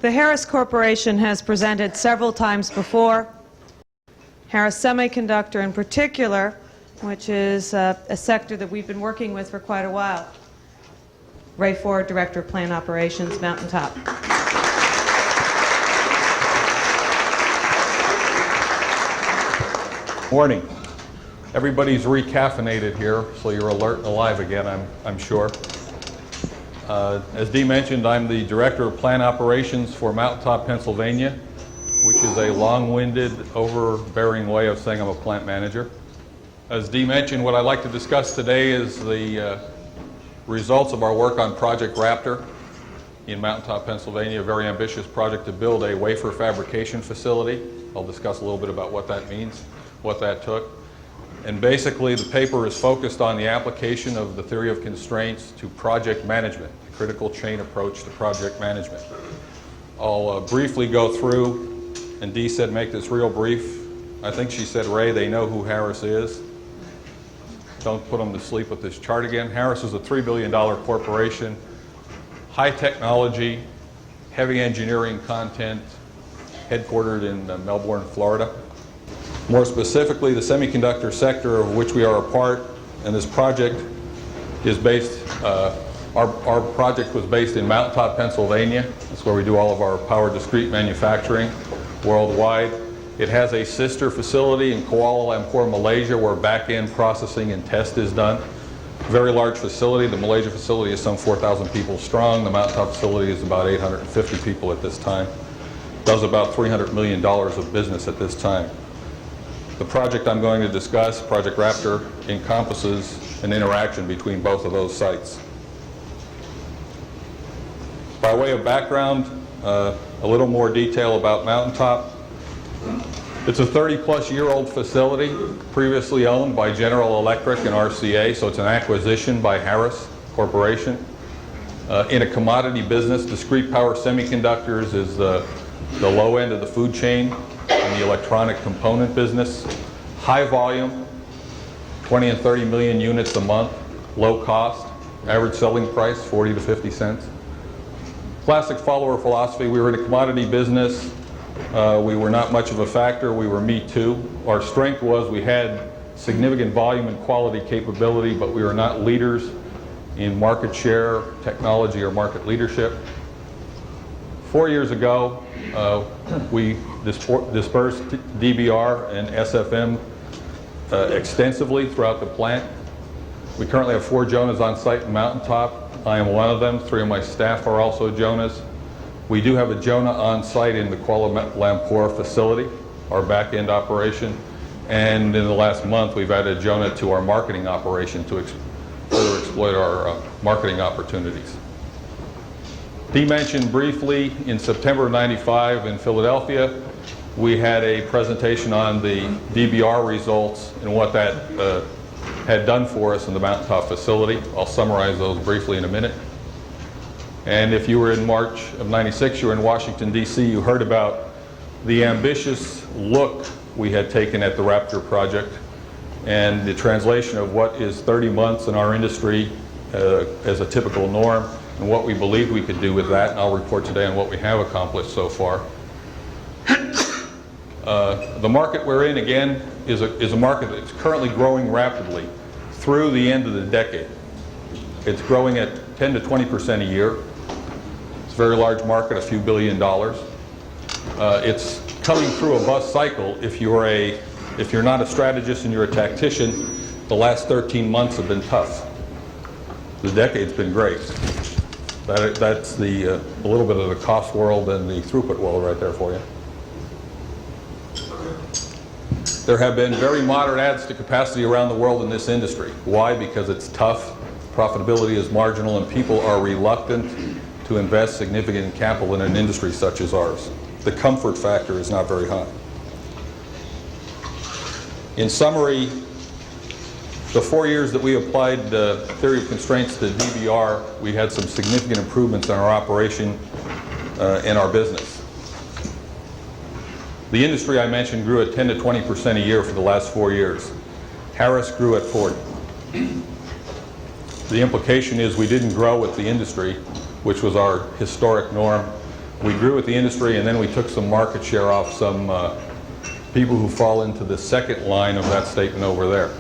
The Harris Corporation has presented several times before. Harris Semiconductor in particular, which is a sector that we've been working with for quite a while. Ray Ford, Director of Plant Operations, Mountaintop. Morning. Everybody's recaffeinated here, so you're alert and alive again, I'm sure. As Dee mentioned, I'm the Director of Plant Operations for Mountaintop, Pennsylvania, which is a long-winded, overbearing way of saying I'm a plant manager. As Dee mentioned, what I'd like to discuss today is the results of our work on Project Raptor in Mountaintop, Pennsylvania, a very ambitious project to build a wafer fabrication facility. I'll discuss a little bit about what that means, what that took. And basically, the paper is focused on the application of the theory of constraints to project management, the critical chain approach to project management. I'll briefly go through, and Dee said make this real brief. I think she said, Ray, they know who Harris is. Don't put them to sleep with this chart again. Harris is a $3 billion corporation, high technology, heavy engineering content, headquartered in Melbourne, Florida. More specifically, the semiconductor sector of which we are a part, and this project is based, our project was based in Mountaintop, Pennsylvania. That's where we do all of our power discrete manufacturing worldwide. It has a sister facility in Kuala Lumpur, Malaysia, where back-end processing and test is done. Very large facility. The Malaysia facility is some 4,000 people strong. The Mountaintop facility is about 850 people at this time. Does about $300 million of business at this time. The project I'm going to discuss, Project Raptor, encompasses an interaction between both of those sites. By way of background, a little more detail about Mountaintop. It's a 30-plus-year-old facility, previously owned by General Electric and RCA, so it's an acquisition by Harris Corporation. In a commodity business, discrete power semiconductors is the low end of the food chain in the electronic component business. High volume, 20 and 30 million units a month, low cost, average selling price 40 to 50 cents. Classic follower philosophy. We were in a commodity business. We were not much of a factor. We were me too. Our strength was we had significant volume and quality capability, but we were not leaders in market share, technology, or market leadership. 4 years ago, we dispersed DBR and SFM extensively throughout the plant. We currently have 4 Jonas on site in Mountaintop. I am one of them. 3 of my staff are also Jonas. We do have a Jonah on site in the Kuala Lumpur facility, our back-end operation. And in the last month, we've added Jonah to our marketing operation to further exploit our marketing opportunities. Dee mentioned briefly in September of '95 in Philadelphia, we had a presentation on the DBR results and what that had done for us in the Mountaintop facility. I'll summarize those briefly in a minute. And if you were in March of '96, you were in Washington, D.C., you heard about the ambitious look we had taken at the Raptor project and the translation of what is 30 months in our industry as a typical norm, and what we believed we could do with that. And I'll report today on what we have accomplished so far. The market we're in, again, is a market that's currently growing rapidly through the end of the decade. It's growing at 10 to 20% a year. It's a very large market, a few $1 billion. It's coming through a bust cycle. If you're not a strategist and you're a tactician, the last 13 months have been tough. The decade's been great. That's a little bit of the cost world and the throughput world right there for you. There have been very moderate adds to capacity around the world in this industry. Why? Because it's tough, profitability is marginal, and people are reluctant to invest significant capital in an industry such as ours. The comfort factor is not very high. In summary, the 4 years that we applied the theory of constraints to DBR, we had some significant improvements in our operation and our business. The industry I mentioned grew at 10 to 20% a year for the last 4 years. Harris grew at 40. The implication is we didn't grow with the industry, which was our historic norm. We grew with the industry, and then we took some market share off some people who fall into the second line of that statement over there.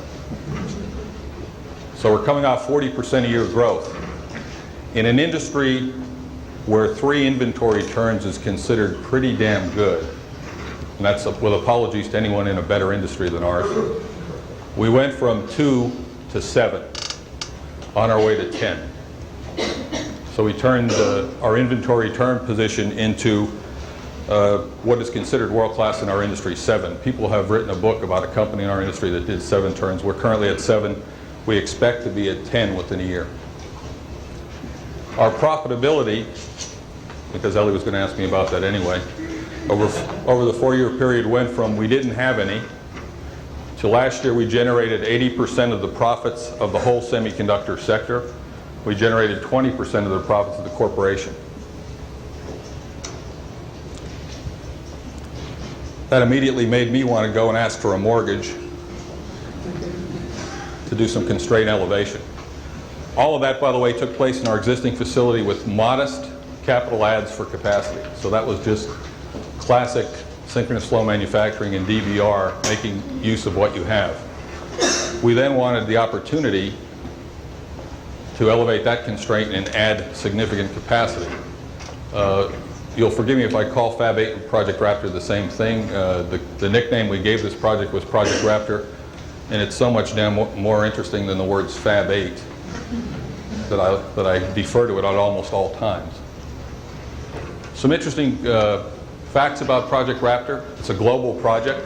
So we're coming off 40% a year growth. In an industry where 3 inventory turns is considered pretty damn good, and that's with apologies to anyone in a better industry than ours, we went from 2 to 7, on our way to 10. So we turned our inventory turn position into what is considered world-class in our industry, 7. People have written a book about a company in our industry that did 7 turns. We're currently at 7. We expect to be at 10 within a year. Our profitability, because Ellie was going to ask me about that anyway, over the 4-year period went from we didn't have any to last year we generated 80% of the profits of the whole semiconductor sector. We generated 20% of the profits of the corporation. That immediately made me want to go and ask for a mortgage to do some constraint elevation. All of that, by the way, took place in our existing facility with modest capital adds for capacity. So that was just classic synchronous flow manufacturing and DVR, making use of what you have. We then wanted the opportunity to elevate that constraint and add significant capacity. You'll forgive me if I call FAB 8 and Project Raptor the same thing. The nickname we gave this project was Project Raptor, and it's so much damn more interesting than the words FAB 8 that I defer to it at almost all times. Some interesting facts about Project Raptor. It's a global project.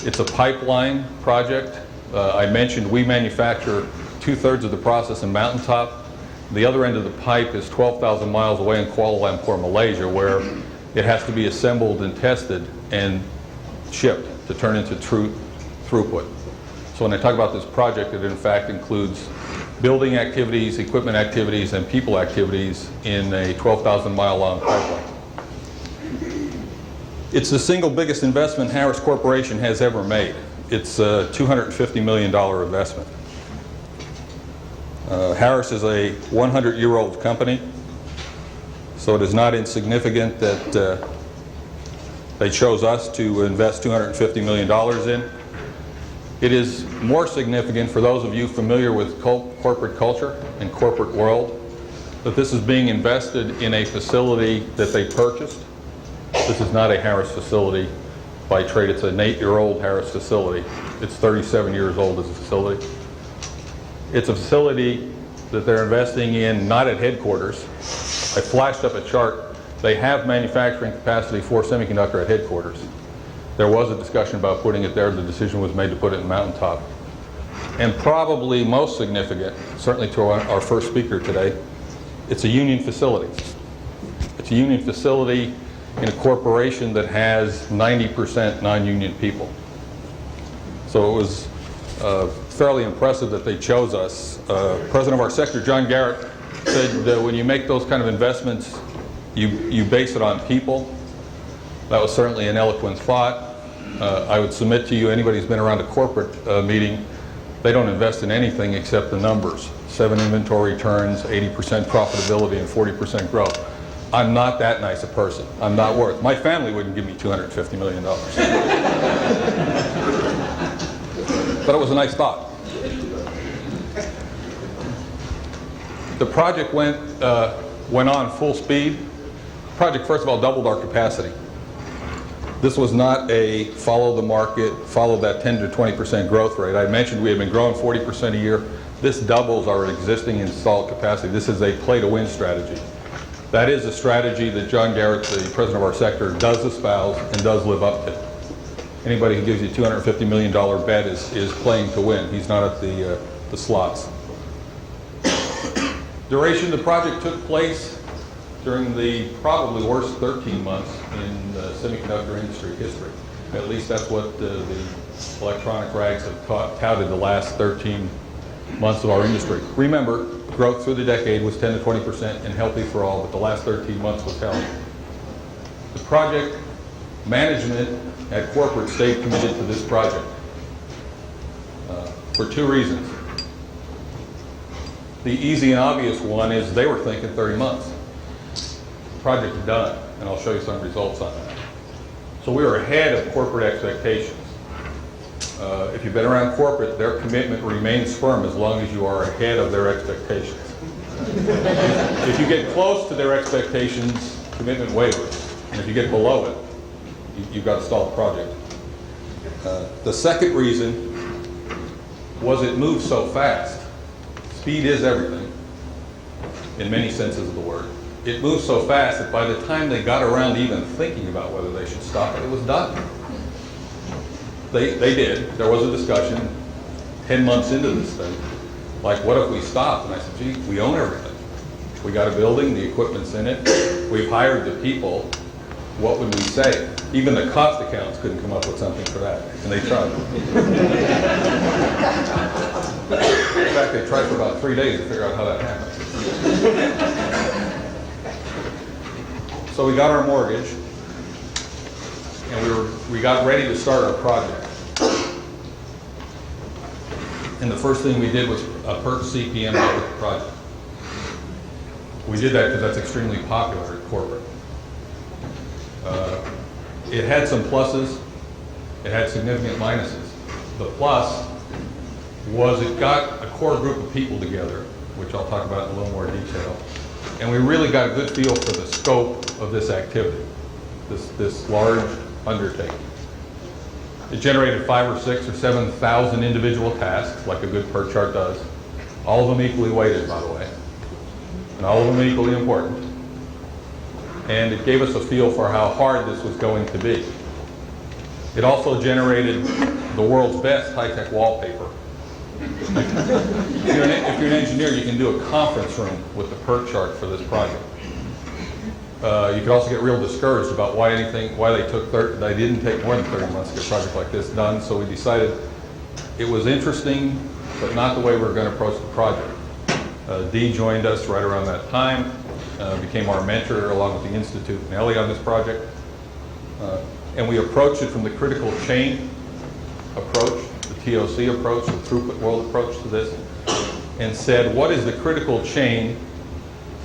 It's a pipeline project. I mentioned we manufacture 2/3 of the process in Mountaintop. The other end of the pipe is 12,000 miles away in Kuala Lumpur, Malaysia, where it has to be assembled and tested and shipped to turn into true throughput. So when I talk about this project, it in fact includes building activities, equipment activities, and people activities in a 12,000 mile long pipeline. It's the single biggest investment Harris Corporation has ever made. It's a $250 million investment. Harris is a 100-year-old company, so it is not insignificant that they chose us to invest $250 million in. It is more significant for those of you familiar with corporate culture and corporate world that this is being invested in a facility that they purchased. This is not a Harris facility by trade. It's an 8-year-old Harris facility. It's 37 years old as a facility. It's a facility that they're investing in, not at headquarters. I flashed up a chart. They have manufacturing capacity for semiconductor at headquarters. There was a discussion about putting it there. The decision was made to put it in Mountaintop. And probably most significant, certainly to our first speaker today, it's a union facility. It's a union facility in a corporation that has 90% non-union people. So it was fairly impressive that they chose us. President of our sector, John Garrett, said when you make those kind of investments, you base it on people. That was certainly an eloquent thought. I would submit to you, anybody who's been around a corporate meeting, they don't invest in anything except the numbers. 7 inventory turns, 80% profitability, and 40% growth. I'm not that nice a person. I'm not worth. My family wouldn't give me $250 million. But it was a nice thought. The project went on full speed. The project, first of all, doubled our capacity. This was not a follow the market, follow that 10 to 20% growth rate. I mentioned we have been growing 40% a year. This doubles our existing installed capacity. This is a play to win strategy. That is a strategy that John Garrett, the president of our sector, does espouse and does live up to. Anybody who gives you a $250 million bet is playing to win. He's not at the slots. Duration of the project took place during the probably worst 13 months in the semiconductor industry history. At least that's what the electronic rags have touted the last 13 months of our industry. Remember, growth through the decade was 10 to 20% and healthy for all, but the last 13 months was hell. The project management at corporate stayed committed to this project for 2 reasons. The easy and obvious one is they were thinking 30 months. Project done. and I'll show you some results on that. So we were ahead of corporate expectations. If you've been around corporate, their commitment remains firm as long as you are ahead of their expectations. If you get close to their expectations, commitment wavers. And if you get below it, you've got to stall the project. The second reason was it moved so fast. Speed is everything, in many senses of the word. It moved so fast that by the time they got around to even thinking about whether they should stop it, it was done. They did. There was a discussion 10 months into this thing. Like, what if we stopped? And I said, gee, we own everything. We got a building, the equipment's in it, we've hired the people. What would we say? Even the cost accountants couldn't come up with something for that, and they tried. In fact, they tried for about 3 days to figure out how that happened. So we got our mortgage, and we got ready to start our project. And the first thing we did was a PERT CPM out with the project. We did that because that's extremely popular at corporate. It had some pluses, it had significant minuses. The plus was it got a core group of people together, which I'll talk about in a little more detail. And we really got a good feel for the scope of this activity, this large undertaking. It generated 5,000 or 6,000 or 7,000 individual tasks, like a good PERT chart does. All of them equally weighted, by the way, and all of them equally important. And it gave us a feel for how hard this was going to be. It also generated the world's best high-tech wallpaper. If you're an engineer, you can do a conference room with the PERT chart for this project. You could also get real discouraged about why they didn't take more than 30 months to get a project like this done. So we decided it was interesting, but not the way we were going to approach the project. Dee joined us right around that time, became our mentor along with the Institute and Ellie on this project. And we approached it from the critical chain approach, the TOC approach, the throughput world approach to this, and said, what is the critical chain?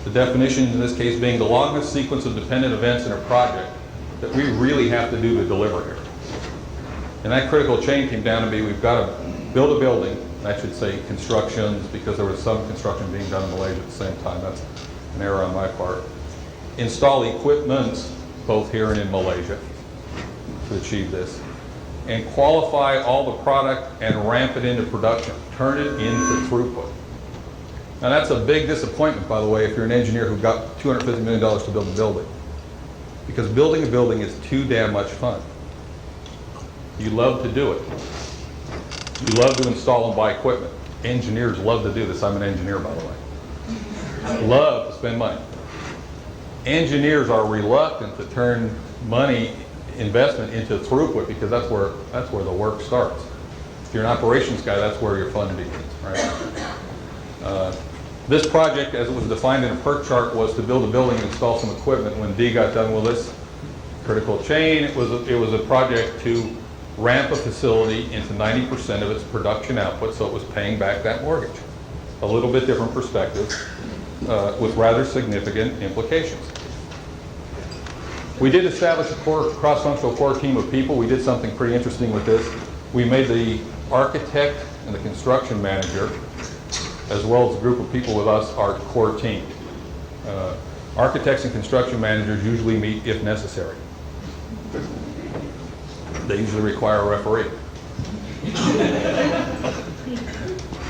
The definition in this case being the longest sequence of dependent events in a project that we really have to do to deliver here. And that critical chain came down to be, we've got to build a building, I should say constructions, because there was some construction being done in Malaysia at the same time. That's an error on my part. Install equipment, both here and in Malaysia, to achieve this. And qualify all the product and ramp it into production. Turn it into throughput. Now that's a big disappointment, by the way, if you're an engineer who got $250 million to build a building. Because building a building is too damn much fun. You love to do it. You love to install and buy equipment. Engineers love to do this. I'm an engineer, by the way. Love to spend money. Engineers are reluctant to turn money investment into throughput because that's where the work starts. If you're an operations guy, that's where your fun begins, right? This project, as it was defined in a PERT chart, was to build a building and install some equipment. When Dee got done with this critical chain, it was a project to ramp a facility into 90% of its production output, so it was paying back that mortgage. A little bit different perspective with rather significant implications. We did establish a cross-functional core team of people. We did something pretty interesting with this. We made the architect and the construction manager, as well as a group of people with us, our core team. Architects and construction managers usually meet if necessary. They usually require a referee.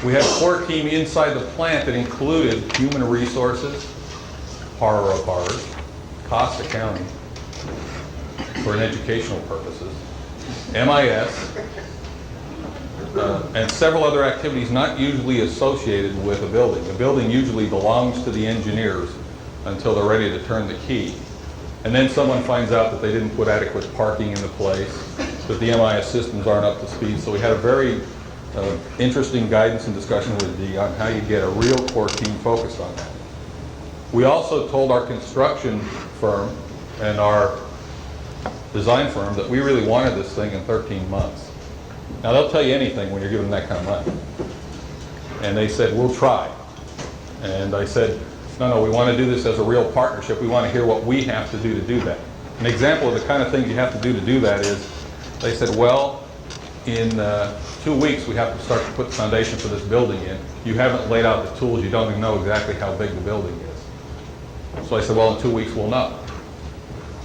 We had a core team inside the plant that included human resources, horror of horrors, cost accounting for educational purposes, MIS, and several other activities not usually associated with a building. The building usually belongs to the engineers until they're ready to turn the key. And then someone finds out that they didn't put adequate parking into place, that the MIS systems aren't up to speed. So we had a very interesting guidance and discussion with Dee on how you get a real core team focused on that. We also told our construction firm and our design firm that we really wanted this thing in 13 months. Now they'll tell you anything when you're given that kind of money. And they said, we'll try. And I said, No, we want to do this as a real partnership. We want to hear what we have to do that. An example of the kind of things you have to do that is, they said, well, in 2 weeks we have to start to put the foundation for this building in. You haven't laid out the tools, you don't even know exactly how big the building is. So I said, well, in 2 weeks we'll know.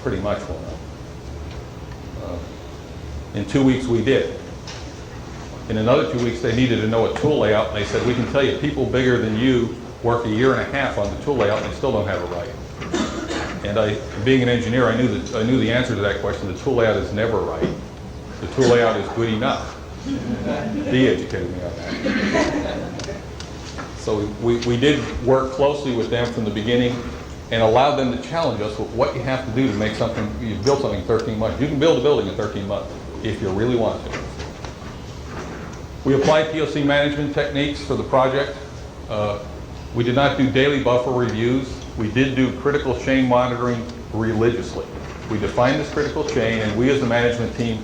Pretty much we'll know. In 2 weeks we did. In another 2 weeks they needed to know a tool layout, and they said, we can tell you people bigger than you work a year and a half on the tool layout and they still don't have it right. And being an engineer, I knew the answer to that question. The tool layout is never right. The tool layout is good enough. Dee educated me on that. So we did work closely with them from the beginning and allowed them to challenge us with what you have to do to make something, you build something in 13 months. You can build a building in 13 months if you really want to. We applied POC management techniques for the project. We did not do daily buffer reviews. We did do critical chain monitoring religiously. We defined this critical chain, and we as the management team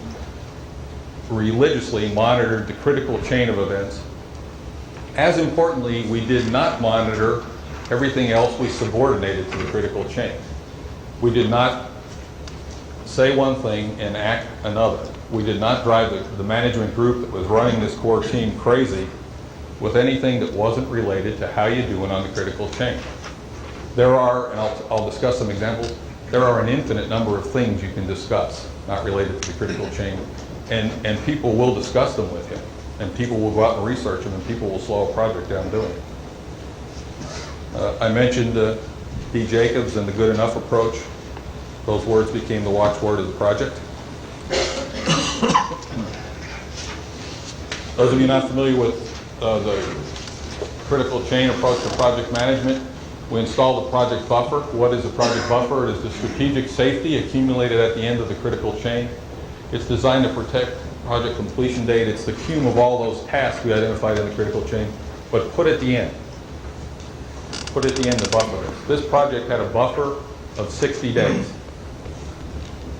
religiously monitored the critical chain of events. As importantly, we did not monitor everything else we subordinated to the critical chain. We did not say one thing and act another. We did not drive the management group that was running this core team crazy with anything that wasn't related to how you're doing on the critical chain. There are, and I'll discuss some examples, there are an infinite number of things you can discuss not related to the critical chain, and people will discuss them with you, and people will go out and research them, and people will slow a project down doing it. I mentioned D. Jacobs and the good enough approach. Those words became the watchword of the project. Those of you not familiar with the critical chain approach to project management, we installed a project buffer. What is a project buffer? It is the strategic safety accumulated at the end of the critical chain. It's designed to protect project completion date. It's the cum of all those tasks we identified in the critical chain, but put at the end. Put at the end the buffer. This project had a buffer of 60 days.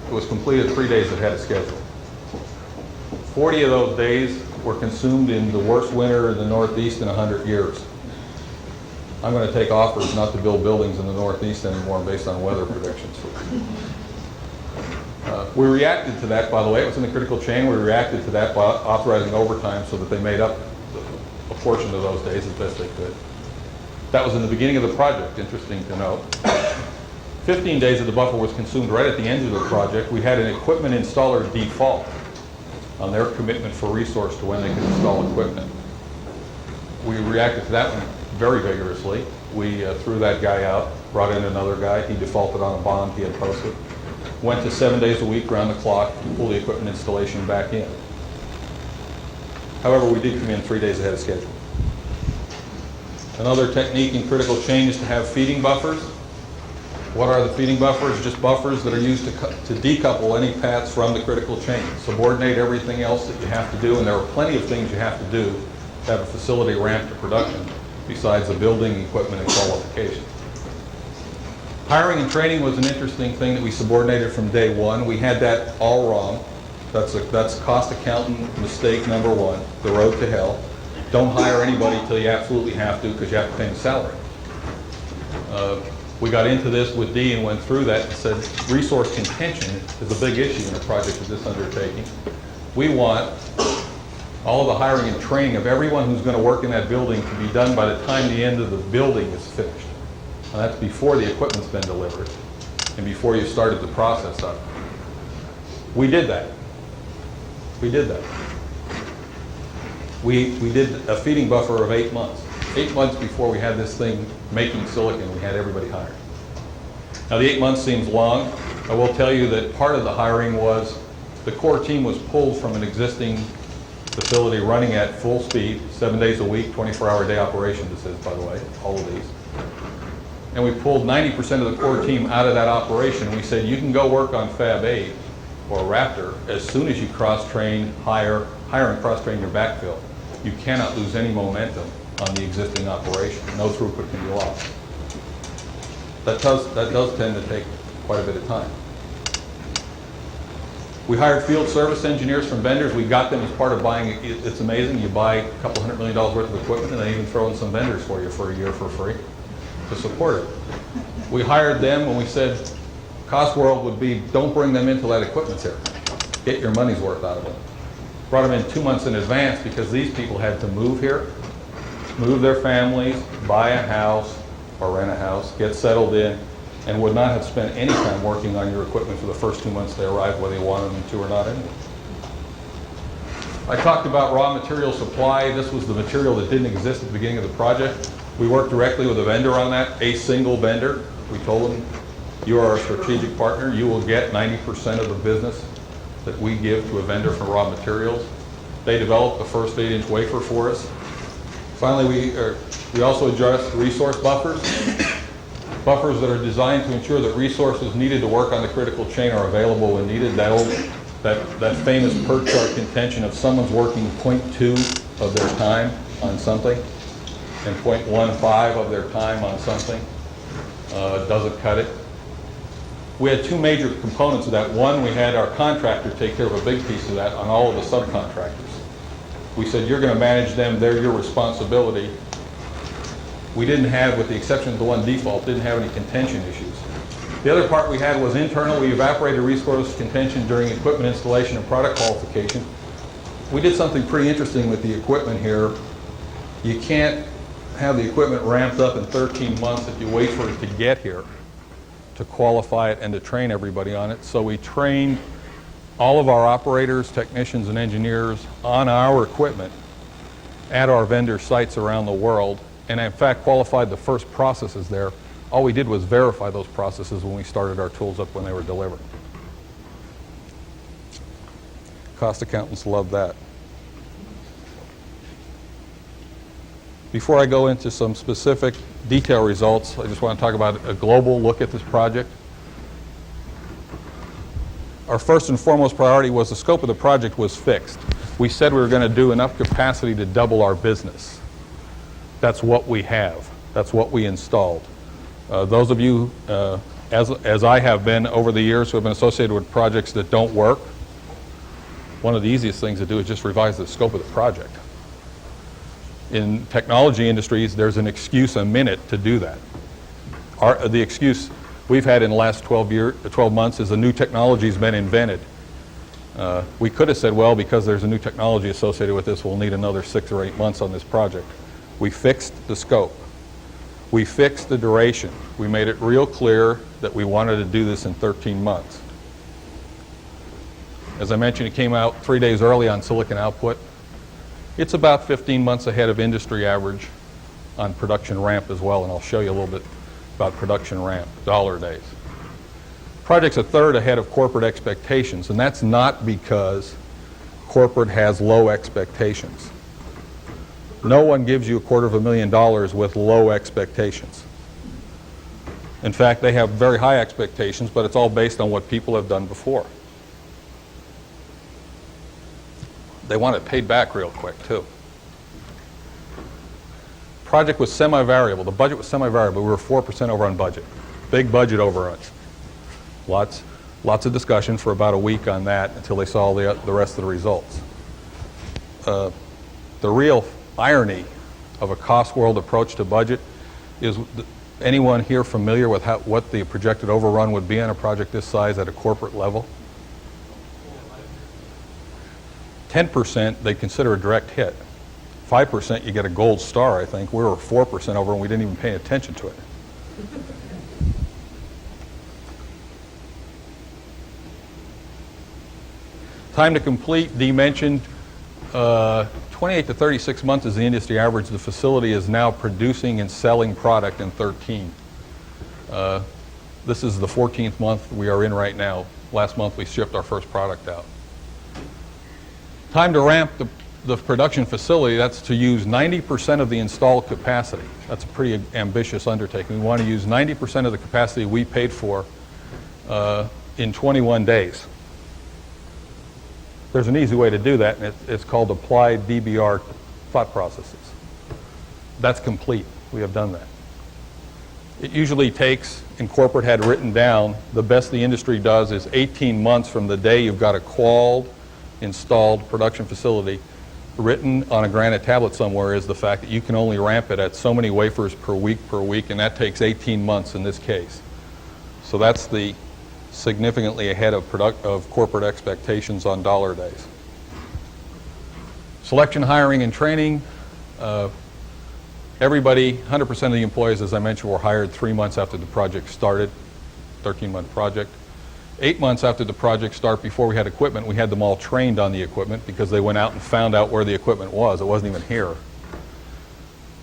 It was completed 3 days ahead of schedule. 40 of those days were consumed in the worst winter in the Northeast in 100 years. I'm going to take offers not to build buildings in the Northeast anymore based on weather predictions. We reacted to that, by the way. It was in the critical chain. We reacted to that by authorizing overtime so that they made up a portion of those days as best they could. That was in the beginning of the project, interesting to note. 15 days of the buffer was consumed right at the end of the project. We had an equipment installer default on their commitment for resource to when they could install equipment. We reacted to that one very vigorously. We threw that guy out, brought in another guy. He defaulted on a bond he had posted. Went to 7 days a week around the clock to pull the equipment installation back in. However, we did come in 3 days ahead of schedule. Another technique in critical chain is to have feeding buffers. What are the feeding buffers? Just buffers that are used to decouple any paths from the critical chain. Subordinate everything else that you have to do, and there are plenty of things you have to do to have a facility ramp to production besides the building, equipment, and qualification. Hiring and training was an interesting thing that we subordinated from day one. We had that all wrong. That's cost accountant mistake number one, the road to hell. Don't hire anybody until you absolutely have to because you have to pay them salary. We got into this with Dee and went through that and said resource contention is a big issue in a project of this undertaking. We want all of the hiring and training of everyone who's going to work in that building to be done by the time the end of the building is finished. And that's before the equipment's been delivered and before you started the process up. We did that. We did that. We did a feeding buffer of 8 months. 8 months before we had this thing making silicon, we had everybody hired. Now the 8 months seems long. I will tell you that part of the hiring was the core team was pulled from an existing facility running at full speed, 7 days a week, 24-hour-a-day operation, this is, by the way, all of these. And we pulled 90% of the core team out of that operation. We said, you can go work on FAB 8 or Raptor as soon as you cross-train, hire and cross-train your backfill. You cannot lose any momentum on the existing operation. No throughput can be lost. That does tend to take quite a bit of time. We hired field service engineers from vendors. We got them as part of buying. It's amazing. You buy a couple $100 million worth of equipment and they even throw in some vendors for you for a year for free. to support it. We hired them and we said, cost world would be, don't bring them until that equipment's here. Get your money's worth out of it. Brought them in 2 months in advance because these people had to move here, move their families, buy a house or rent a house, get settled in, and would not have spent any time working on your equipment for the first 2 months they arrived, whether you wanted them to or not anyway. I talked about raw material supply. This was the material that didn't exist at the beginning of the project. We worked directly with a vendor on that, a single vendor. We told them, you are our strategic partner. You will get 90% of the business that we give to a vendor for raw materials. They developed the first 8-inch wafer for us. Finally, we also addressed resource buffers. Buffers that are designed to ensure that resources needed to work on the critical chain are available when needed. That famous per chart contention of someone's working 0.2 of their time on something and 0.15 of their time on something doesn't cut it. We had two major components of that. One, we had our contractor take care of a big piece of that on all of the subcontractors. We said, you're going to manage them, they're your responsibility. We didn't have, with the exception of the one default, didn't have any contention issues. The other part we had was internal. We evaporated resource contention during equipment installation and product qualification. We did something pretty interesting with the equipment here. You can't have the equipment ramped up in 13 months if you wait for it to get here to qualify it and to train everybody on it. So we trained all of our operators, technicians, and engineers on our equipment at our vendor sites around the world, and in fact qualified the first processes there. All we did was verify those processes when we started our tools up when they were delivered. Cost accountants love that. Before I go into some specific detail results, I just want to talk about a global look at this project. Our first and foremost priority was the scope of the project was fixed. We said we were going to do enough capacity to double our business. That's what we have. That's what we installed. Those of you, as I have been over the years, who have been associated with projects that don't work, one of the easiest things to do is just revise the scope of the project. In technology industries, there's an excuse a minute to do that. The excuse we've had in the last 12 months is a new technology has been invented. We could have said, well, because there's a new technology associated with this, we'll need another 6 or 8 months on this project. We fixed the scope. We fixed the duration. We made it real clear that we wanted to do this in 13 months. As I mentioned, it came out 3 days early on silicon output. It's about 15 months ahead of industry average on production ramp as well, and I'll show you a little bit about production ramp, dollar days. Project's a third ahead of corporate expectations, and that's not because corporate has low expectations. No one gives you $250,000 with low expectations. In fact, they have very high expectations, but it's all based on what people have done before. They want it paid back real quick, too. Project was semi-variable. The budget was semi-variable. We were 4% over on budget. Big budget overruns. Lots of discussion for about a week on that until they saw the rest of the results. The real irony of a cost world approach to budget is, anyone here familiar with what the projected overrun would be on a project this size at a corporate level? 10% they consider a direct hit. 5% you get a gold star, I think. We were 4% over and we didn't even pay attention to it. Time to complete, Dee mentioned, 28 to 36 months is the industry average. The facility is now producing and selling product in 13. This is the 14th month we are in right now. Last month we shipped our first product out. Time to ramp the production facility, that's to use 90% of the installed capacity. That's a pretty ambitious undertaking. We want to use 90% of the capacity we paid for in 21 days. There's an easy way to do that, and it's called applied DBR thought processes. That's complete. We have done that. It usually takes, and corporate had written down, the best the industry does is 18 months from the day you've got a qualled, installed production facility written on a granite tablet somewhere is the fact that you can only ramp it at so many wafers per week, and that takes 18 months in this case. So that's the significantly ahead of corporate expectations on dollar days. Selection, hiring, and training. Everybody, 100% of the employees, as I mentioned, were hired 3 months after the project started, 13-month project. 8 months after the project start, before we had equipment, we had them all trained on the equipment because they went out and found out where the equipment was. It wasn't even here.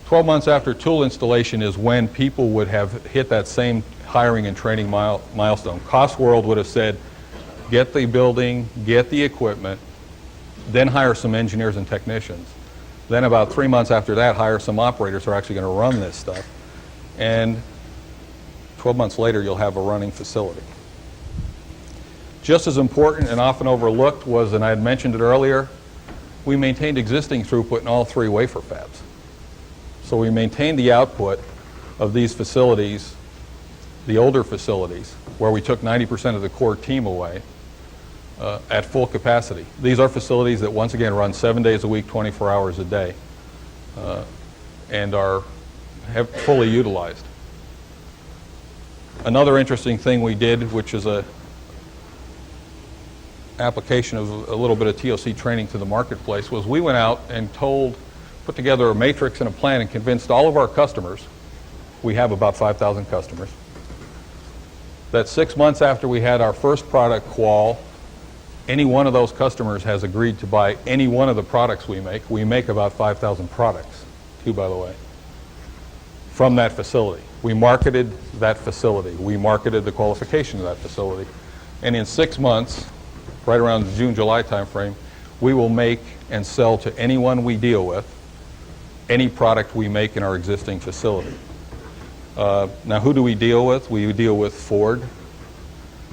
12 months after tool installation is when people would have hit that same hiring and training milestone. Cost World would have said, get the building, get the equipment, then hire some engineers and technicians. Then about 3 months after that, hire some operators who are actually going to run this stuff. And 12 months later, you'll have a running facility. Just as important and often overlooked was, and I had mentioned it earlier, we maintained existing throughput in all 3 wafer fabs. So we maintained the output of these facilities, the older facilities, where we took 90% of the core team away, at full capacity. These are facilities that, once again, run 7 days a week, 24 hours a day, and have fully utilized. Another interesting thing we did, which is a application of a little bit of TOC training to the marketplace, was we went out and put together a matrix and a plan and convinced all of our customers, we have about 5,000 customers, that 6 months after we had our first product qual, any one of those customers has agreed to buy any one of the products we make. We make about 5,000 products, too, by the way, from that facility. We marketed that facility. We marketed the qualification of that facility. And in 6 months, right around the June, July timeframe, we will make and sell to anyone we deal with any product we make in our existing facility. Now, who do we deal with? We deal with Ford.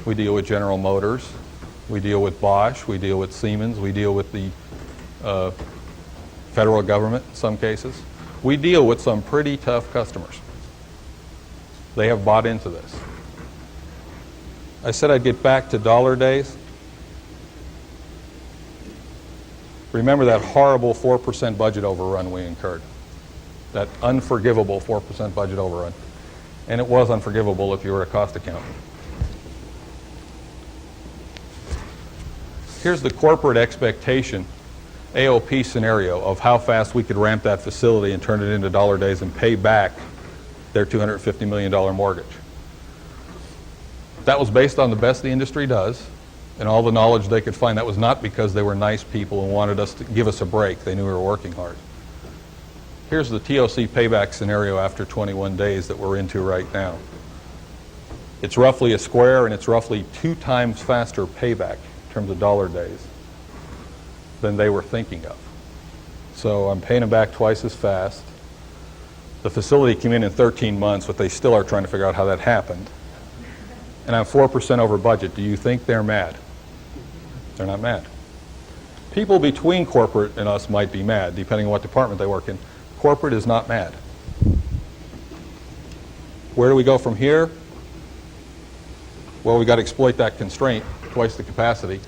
We deal with General Motors. We deal with Bosch. We deal with Siemens. We deal with the federal government in some cases. We deal with some pretty tough customers. They have bought into this. I said I'd get back to dollar days. Remember that horrible 4% budget overrun we incurred. That unforgivable 4% budget overrun. And it was unforgivable if you were a cost accountant. Here's the corporate expectation, AOP scenario, of how fast we could ramp that facility and turn it into dollar days and pay back their $250 million mortgage. That was based on the best the industry does and all the knowledge they could find. That was not because they were nice people and wanted us to give us a break. They knew we were working hard. Here's the TOC payback scenario after 21 days that we're into right now. It's roughly a square, and it's roughly 2 times faster payback in terms of dollar days than they were thinking of. So I'm paying them back twice as fast. The facility came in 13 months, but they still are trying to figure out how that happened. And I'm 4% over budget. Do you think they're mad? They're not mad. People between corporate and us might be mad, depending on what department they work in. Corporate is not mad. Where do we go from here? Well, we got to exploit that constraint, twice the capacity.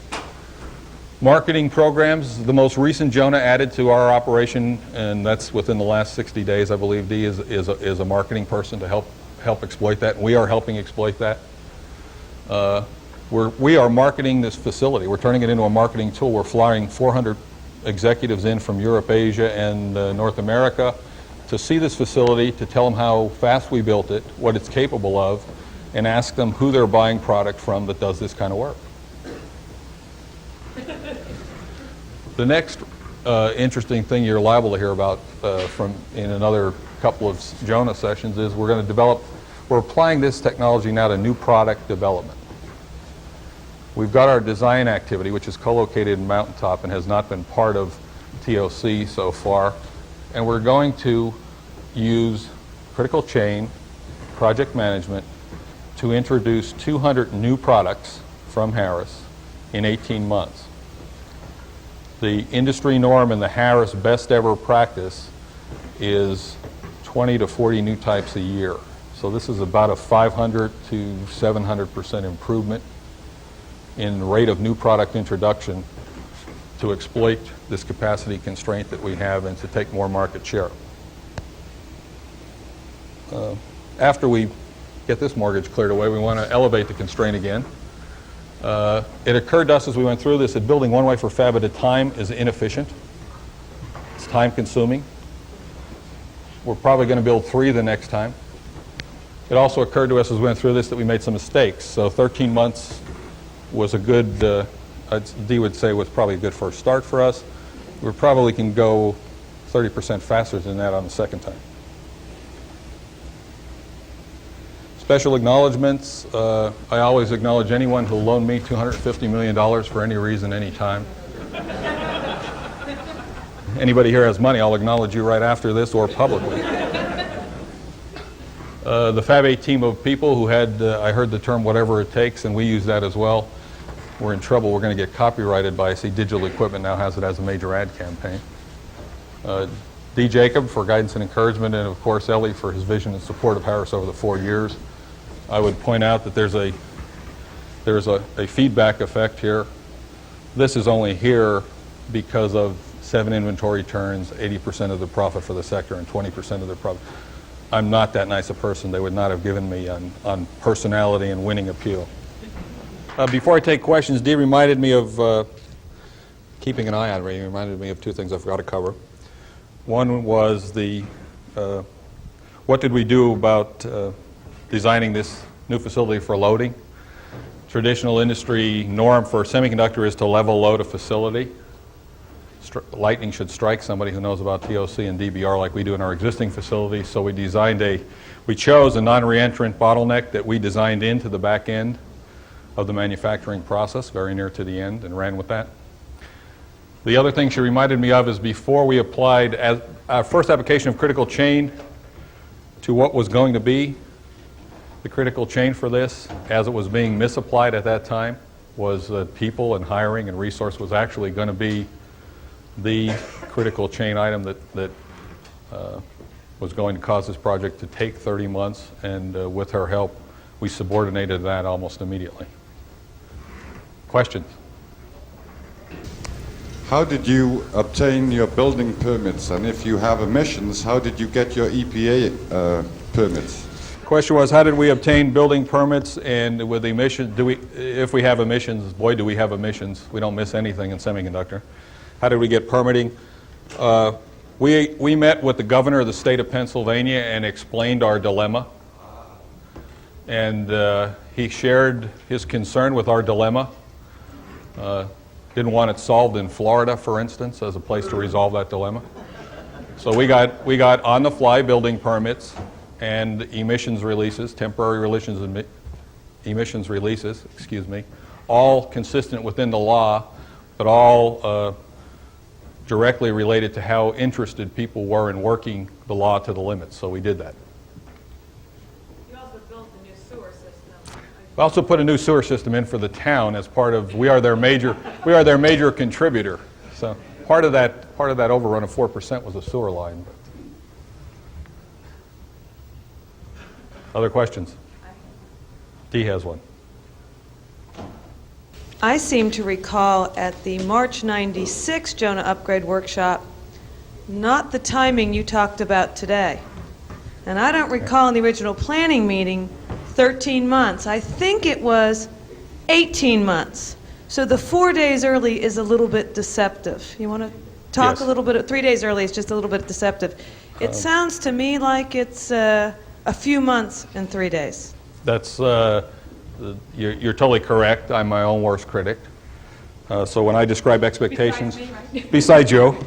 Marketing programs, the most recent Jonah added to our operation, and that's within the last 60 days, I believe, Dee, is a marketing person to help exploit that. And we are helping exploit that. We are marketing this facility. We're turning it into a marketing tool. We're flying 400 executives in from Europe, Asia, and North America to see this facility, to tell them how fast we built it, what it's capable of, and ask them who they're buying product from that does this kind of work. The next interesting thing you're liable to hear about in another couple of Jonah sessions is we're applying this technology now to new product development. We've got our design activity, which is co-located in Mountaintop and has not been part of TOC so far. And we're going to use critical chain project management to introduce 200 new products from Harris in 18 months. The industry norm and the Harris best ever practice is 20 to 40 new types a year. So this is about a 500 to 700% improvement in rate of new product introduction to exploit this capacity constraint that we have and to take more market share. After we get this mortgage cleared away, we want to elevate the constraint again. It occurred to us as we went through this that building one wafer fab at a time is inefficient. It's time consuming. We're probably going to build 3 the next time. It also occurred to us as we went through this that we made some mistakes. So 13 months was a good, Dee would say was probably a good first start for us. We probably can go 30% faster than that on the second time. Special acknowledgments. I always acknowledge anyone who loaned me $250 million for any reason, any time. Anybody here has money, I'll acknowledge you right after this or publicly. The FAB 8 team of people who had, I heard the term whatever it takes, and we use that as well. We're in trouble. We're going to get copyrighted by, I see Digital Equipment now has it as a major ad campaign. D. Jacob for guidance and encouragement, and of course Ellie for his vision and support of Harris over the 4 years. I would point out that there's a feedback effect here. This is only here because of 7 inventory turns, 80% of the profit for the sector, and 20% of the profit. I'm not that nice a person. They would not have given me on personality and winning appeal. Before I take questions, Dee reminded me of keeping an eye on me. He reminded me of 2 things I forgot to cover. One was what did we do about designing this new facility for loading? Traditional industry norm for semiconductor is to level load a facility. Lightning should strike somebody who knows about TOC and DBR like we do in our existing facilities. So we chose a non-reentrant bottleneck that we designed into the back end of the manufacturing process, very near to the end, and ran with that. The other thing she reminded me of is before we applied our first application of critical chain to what was going to be the critical chain for this, as it was being misapplied at that time, was that people and hiring and resource was actually going to be the critical chain item that was going to cause this project to take 30 months, and with her help, we subordinated that almost immediately. Questions? How did you obtain your building permits? And if you have emissions, how did you get your EPA permits? Question was, how did we obtain building permits, and with emissions, if we have emissions, boy, do we have emissions. We don't miss anything in semiconductor. How did we get permitting? We met with the governor of the state of Pennsylvania and explained our dilemma. And he shared his concern with our dilemma. Didn't want it solved in Florida, for instance, as a place to resolve that dilemma. So we got on-the-fly building permits and emissions releases, temporary emissions releases, all consistent within the law, but all directly related to how interested people were in working the law to the limits. So we did that. You also built a new sewer system. We also put a new sewer system in for the town as part of, we are their major contributor. So part of that overrun of 4% was a sewer line. Other questions? Dee has one. I seem to recall at the March 96 Jonah Upgrade Workshop, not the timing you talked about today. And I don't recall in the original planning meeting 13 months. I think it was 18 months. So the 4 days early is a little bit deceptive. You want to talk Yes. a little bit? 3 days early is just a little bit deceptive. It sounds to me like it's a few months and 3 days. That's, you're totally correct. I'm my own worst critic. So when I describe expectations, besides you,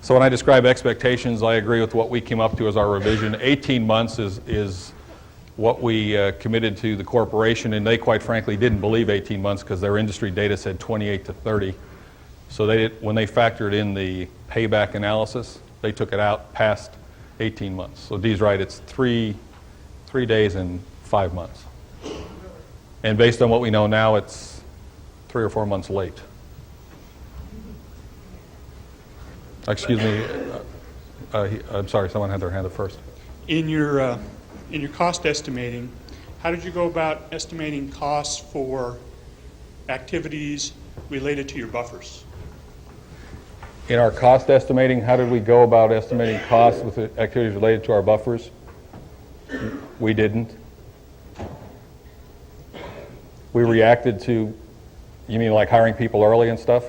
so when I describe expectations, I agree with what we came up to as our revision. 18 months is what we committed to the corporation, and they quite frankly didn't believe 18 months because their industry data said 28 to 30. So when they factored in the payback analysis, they took it out past 18 months. So Dee's right, it's 3 days and 5 months. And based on what we know now, it's 3 or 4 months late. Excuse me, I'm sorry, someone had their hand up first. In your cost estimating, how did you go about estimating costs for activities related to your buffers? In our cost estimating, how did we go about estimating costs with the activities related to our buffers? We didn't. We reacted to, you mean like hiring people early and stuff?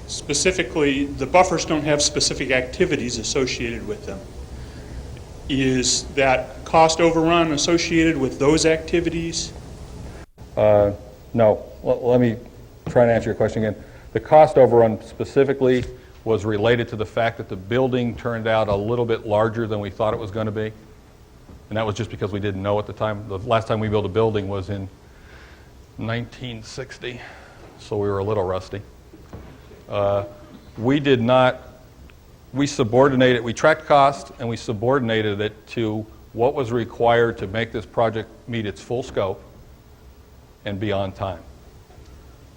Specifically, the buffers don't have specific activities associated with them. Is that cost overrun associated with those activities? No. Let me try and answer your question again. The cost overrun specifically was related to the fact that the building turned out a little bit larger than we thought it was going to be. And that was just because we didn't know at the time. The last time we built a building was in 1960, so we were a little rusty. We tracked cost and we subordinated it to what was required to make this project meet its full scope and be on time.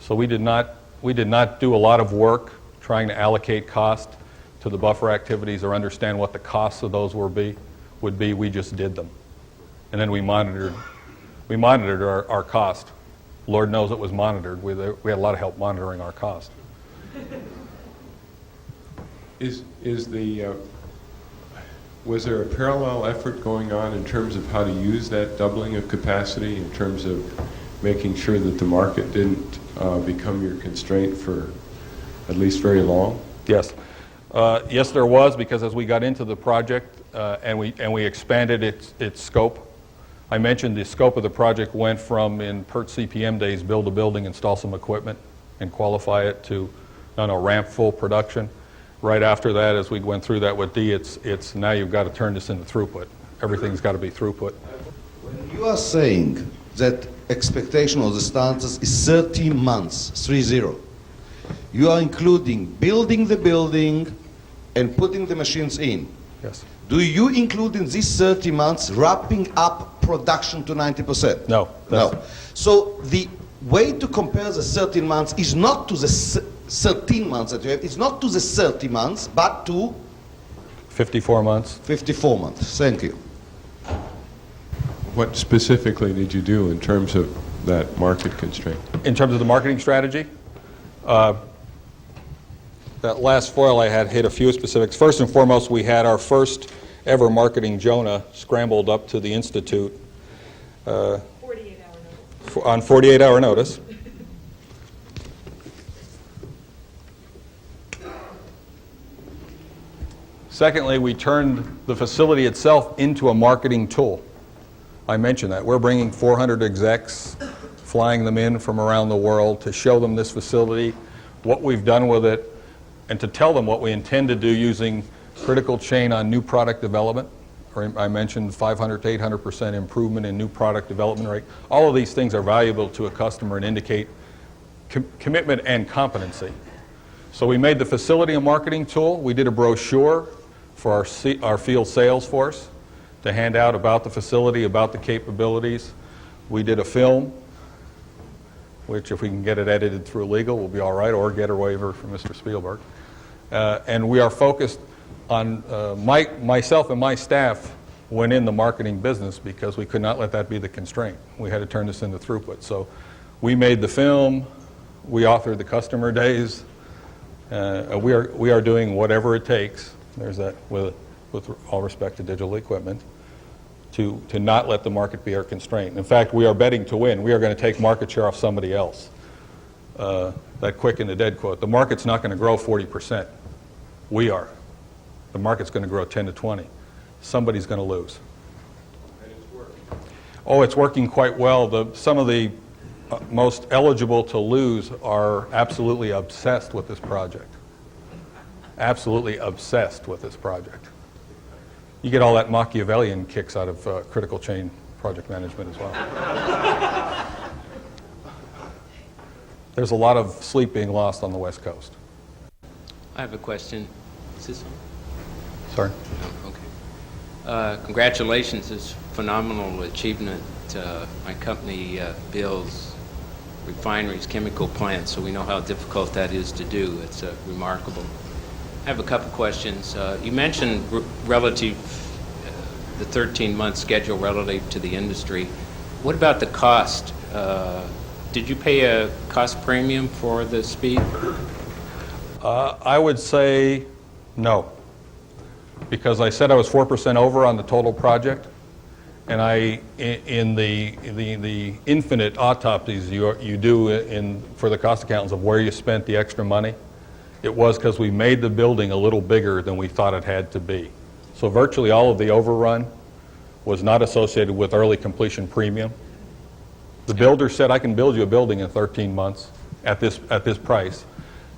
So we did not do a lot of work trying to allocate cost to the buffer activities or understand what the costs of those would be. We just did them. And then we monitored our cost. Lord knows it was monitored. We had a lot of help monitoring our cost. Was there a parallel effort going on in terms of how to use that doubling of capacity, in terms of making sure that the market didn't become your constraint for at least very long? Yes. Yes, there was, because as we got into the project and we expanded its scope, I mentioned the scope of the project went from, in PERT CPM days, build a building, install some equipment, and qualify it to ramp full production. Right after that, as we went through that with D, it's now you've got to turn this into throughput. Everything's got to be throughput. When you are saying that expectation of the standards is 13 months, 3-0, you are including building the building and putting the machines in. Yes. Do you include in these 30 months wrapping up production to 90%? No. No. So the way to compare the 13 months is not to the 13 months that you have, it's not to the 30 months, but to 54 months. 54 months. Thank you. What specifically did you do in terms of that market constraint? In terms of the marketing strategy, that last foil I had hit a few specifics. First and foremost, we had our first ever marketing Jonah scrambled up to the Institute on 48-hour notice. Secondly, we turned the facility itself into a marketing tool. I mentioned that. We're bringing 400 execs, flying them in from around the world to show them this facility, what we've done with it, and to tell them what we intend to do using critical chain on new product development. I mentioned 500 to 800% improvement in new product development rate. All of these things are valuable to a customer and indicate commitment and competency. So we made the facility a marketing tool. We did a brochure for our field sales force to hand out about the facility, about the capabilities. We did a film, which if we can get it edited through legal, will be all right, or get a waiver from Mr. Spielberg. And we are focused on, myself and my staff went in the marketing business because we could not let that be the constraint. We had to turn this into throughput. So we made the film, we authored the customer days. We are doing whatever it takes, there's that, with all respect to digital equipment, to not let the market be our constraint. In fact, we are betting to win. We are going to take market share off somebody else. That quick and the dead quote. The market's not going to grow 40%. We are. The market's going to grow 10 to 20. Somebody's going to lose. And it's working. Oh, it's working quite well. Some of the most eligible to lose are absolutely obsessed with this project. Absolutely obsessed with this project. You get all that Machiavellian kicks out of critical chain project management as well. There's a lot of sleep being lost on the West Coast. I have a question. Is this on? Sorry? Oh, okay. Congratulations. It's phenomenal achievement. My company builds refineries, chemical plants, so we know how difficult that is to do. It's remarkable. I have a couple questions. You mentioned relative, the 13-month schedule relative to the industry. What about the cost? Did you pay a cost premium for the speed? I would say no, because I said I was 4% over on the total project, and in the infinite autopsies you do for the cost accountants of where you spent the extra money, it was because we made the building a little bigger than we thought it had to be. So virtually all of the overrun was not associated with early completion premium. The builder said, I can build you a building in 13 months at this price.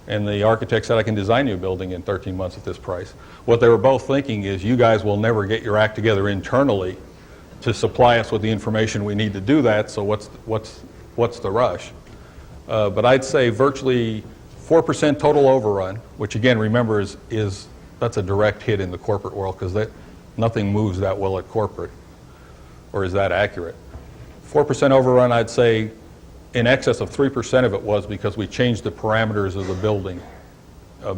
And the architect said, I can design you a building in 13 months at this price. What they were both thinking is, you guys will never get your act together internally to supply us with the information we need to do that, so what's the rush? But I'd say virtually 4% total overrun, which again, remember, that's a direct hit in the corporate world, because nothing moves that well at corporate, or is that accurate. 4% overrun, I'd say in excess of 3% of it was because we changed the parameters of the building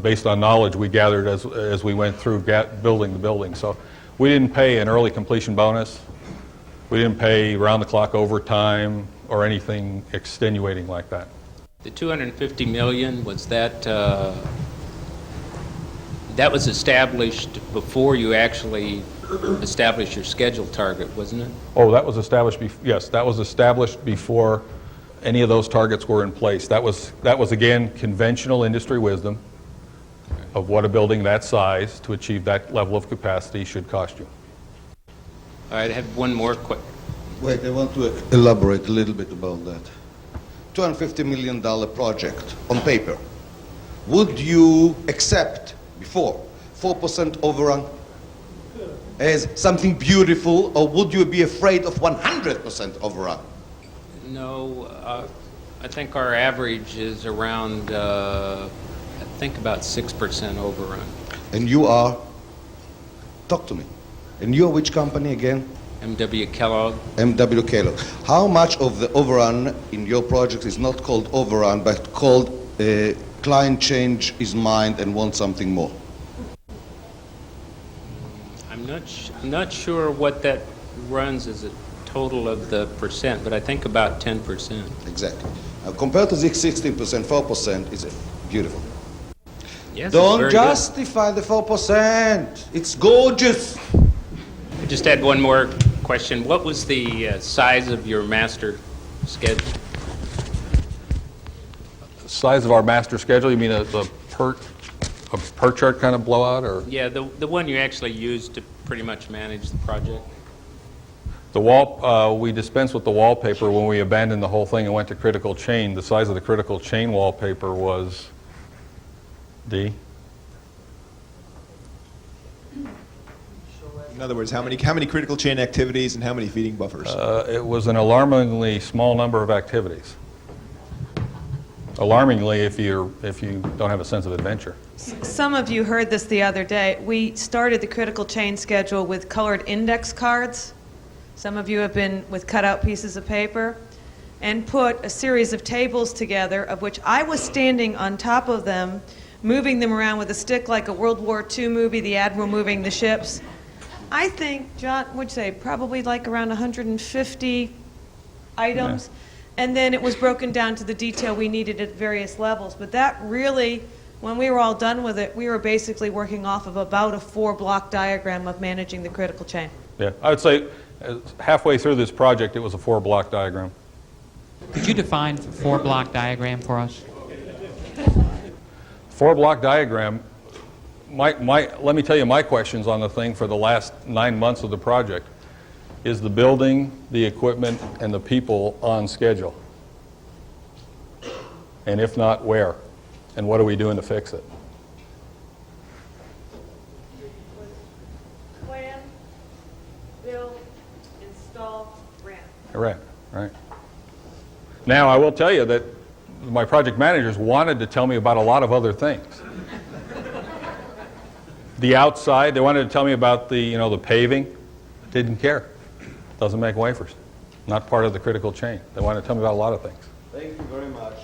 based on knowledge we gathered as we went through building the building. So we didn't pay an early completion bonus. We didn't pay round-the-clock overtime or anything extenuating like that. The $250 million, was that that was established before you actually established your schedule target, wasn't it? Oh, that was established, yes, that was established before any of those targets were in place. That was again, conventional industry wisdom of what a building that size to achieve that level of capacity should cost you. All right, I have one more question. Wait, I want to elaborate a little bit about that. $250 million project on paper. Would you accept before 4% overrun as something beautiful, or would you be afraid of 100% overrun? No, I think our average is around, I think about 6% overrun. And you are, talk to me, and you are which company again? M.W. Kellogg. M.W. Kellogg. How much of the overrun in your project is not called overrun, but called client change his mind and wants something more? I'm not sure what that runs as a total of the percent, but I think about 10%. Exactly. Now, compared to the 16%, 4% is beautiful. Yes, it's Don't very justify the 4%. It's gorgeous. good. I just had one more question. What was the size of your master schedule? The size of our master schedule, you mean a per chart kind of blowout, or? Yeah, the one you actually used to pretty much manage the project. The wall, we dispensed with the wallpaper when we abandoned the whole thing and went to critical chain. The size of the critical chain wallpaper was D. In other words, how many critical chain activities and how many feeding buffers? It was an alarmingly small number of activities. Alarmingly, if you don't have a sense of adventure. Some of you heard this the other day. We started the critical chain schedule with colored index cards. Some of you have been with cutout pieces of paper, and put a series of tables together, of which I was standing on top of them, moving them around with a stick like a World War II movie, the Admiral moving the ships. I think, John would say, probably like around 150 items. Yeah. And then it was broken down to the detail we needed at various levels. But that really, when we were all done with it, we were basically working off of about a 4-block diagram of managing the critical chain. Yeah, I would say halfway through this project, it was a 4-block diagram. Could you define 4-block diagram for us? 4-block diagram, let me tell you my questions on the thing for the last 9 months of the project. Is the building, the equipment, and the people on schedule? And if not, where? And what are we doing to fix it? Plan, build, install, ramp. Right. Now, I will tell you that my project managers wanted to tell me about a lot of other things. The outside, they wanted to tell me about the paving. Didn't care. Doesn't make wafers. Not part of the critical chain. They wanted to tell me about a lot of things. Thank you very much.